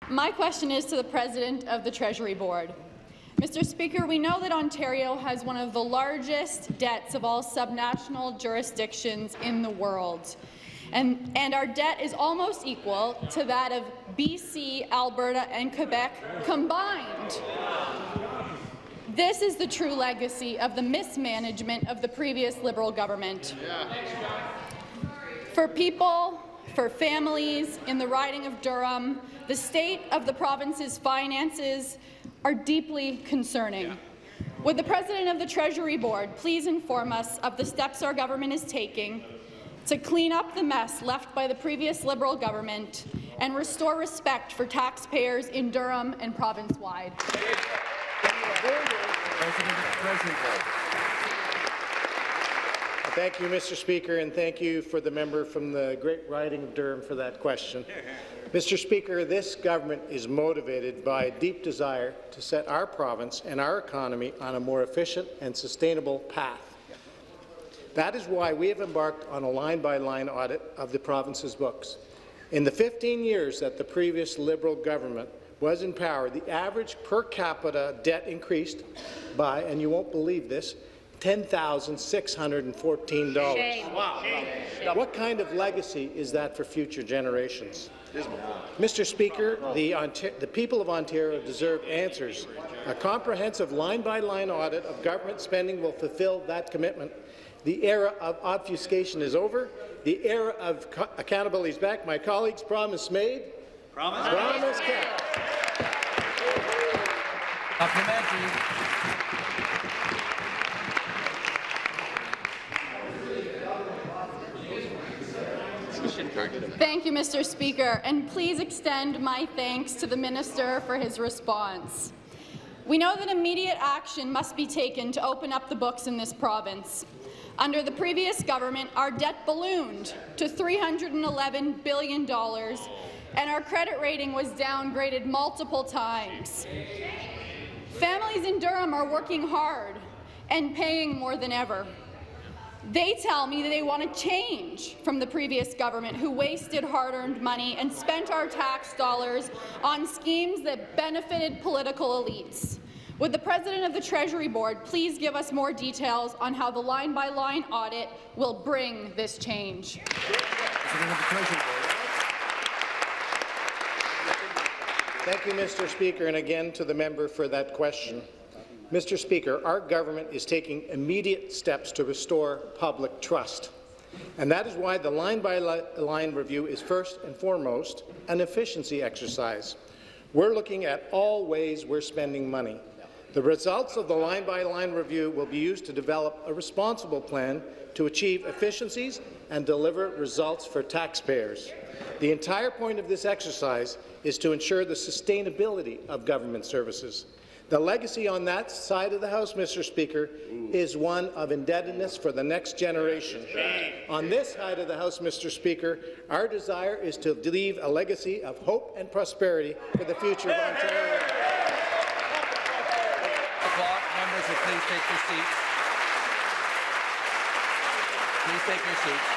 My question is to the President of the Treasury Board. Mr. Speaker, we know that Ontario has one of the largest debts of all subnational jurisdictions in the world, and our debt is almost equal to that of BC, Alberta, and Quebec combined. This is the true legacy of the mismanagement of the previous Liberal government. For people, for families in the riding of Durham, the state of the province's finances are deeply concerning. Would the President of the Treasury Board please inform us of the steps our government is taking to clean up the mess left by the previous Liberal government and restore respect for taxpayers in Durham and province-wide? Thank you, Mr. Speaker, and thank you for the member from the Great Riding of Durham for that question. Mr. Speaker, this government is motivated by a deep desire to set our province and our economy on a more efficient and sustainable path. That is why we have embarked on a line-by-line audit of the province's books. In the 15 years that the previous Liberal government was in power, the average per capita debt increased by, and you won't believe this, $10,614. Wow. What kind of legacy is that for future generations? Mr. Speaker, the people of Ontario deserve answers. A comprehensive line-by-line audit of government spending will fulfill that commitment. The era of obfuscation is over. The era of accountability is back. My colleagues, promise made. Promise kept. Thank you, Mr. Speaker, and please extend my thanks to the Minister for his response. We know that immediate action must be taken to open up the books in this province. Under the previous government, our debt ballooned to $311 billion, and our credit rating was downgraded multiple times. Families in Durham are working hard and paying more than ever. They tell me that they want to change from the previous government, who wasted hard-earned money and spent our tax dollars on schemes that benefited political elites. Would the President of the Treasury Board please give us more details on how the line-by-line audit will bring this change? Thank you, Mr. Speaker, and again to the member for that question. Mr. Speaker, our government is taking immediate steps to restore public trust, and that is why the line-by-line review is first and foremost an efficiency exercise. We're looking at all ways we're spending money. The results of the line-by-line review will be used to develop a responsible plan to achieve efficiencies and deliver results for taxpayers. The entire point of this exercise is to ensure the sustainability of government services. The legacy on that side of the House, Mr. Speaker, is one of indebtedness for the next generation. On this side of the House, Mr. Speaker, our desire is to leave a legacy of hope and prosperity for the future of Ontario. Members, please take your seats. Please take your seats.